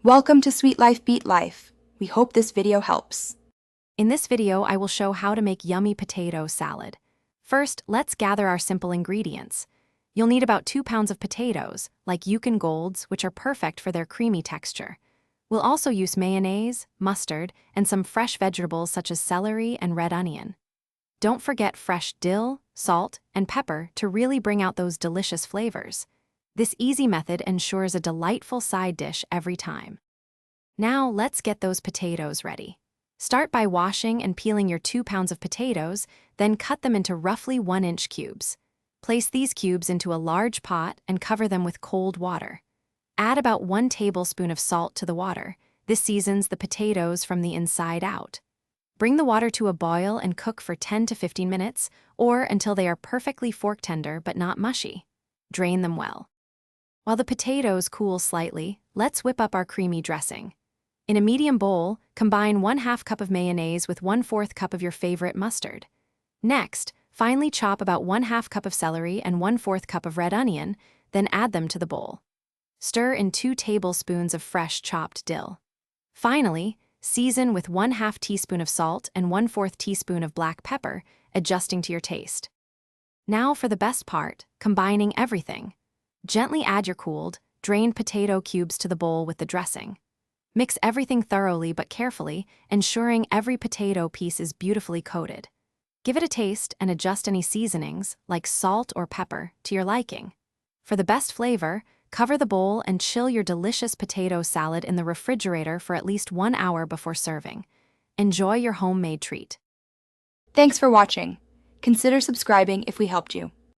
Welcome to Sweet Life Beat Life. We hope this video helps. In this video, I will show how to make yummy potato salad. First, let's gather our simple ingredients. You'll need about 2 pounds of potatoes, like Yukon Golds, which are perfect for their creamy texture. We'll also use mayonnaise, mustard, and some fresh vegetables such as celery and red onion. Don't forget fresh dill, salt, and pepper to really bring out those delicious flavors. This easy method ensures a delightful side dish every time. Now let's get those potatoes ready. Start by washing and peeling your 2 pounds of potatoes, then cut them into roughly 1-inch cubes. Place these cubes into a large pot and cover them with cold water. Add about 1 tablespoon of salt to the water. This seasons the potatoes from the inside out. Bring the water to a boil and cook for 10 to 15 minutes, or until they are perfectly fork tender but not mushy. Drain them well. While the potatoes cool slightly, let's whip up our creamy dressing. In a medium bowl, combine 1/2 cup of mayonnaise with 1/4 cup of your favorite mustard. Next, finely chop about 1/2 cup of celery and 1/4 cup of red onion, then add them to the bowl. Stir in 2 tablespoons of fresh chopped dill. Finally, season with 1/2 teaspoon of salt and 1/4 teaspoon of black pepper, adjusting to your taste. Now for the best part, combining everything. Gently add your cooled, drained potato cubes to the bowl with the dressing. Mix everything thoroughly but carefully, ensuring every potato piece is beautifully coated. Give it a taste and adjust any seasonings, like salt or pepper, to your liking. For the best flavor, cover the bowl and chill your delicious potato salad in the refrigerator for at least 1 hour before serving. Enjoy your homemade treat. Thanks for watching. Consider subscribing if we helped you.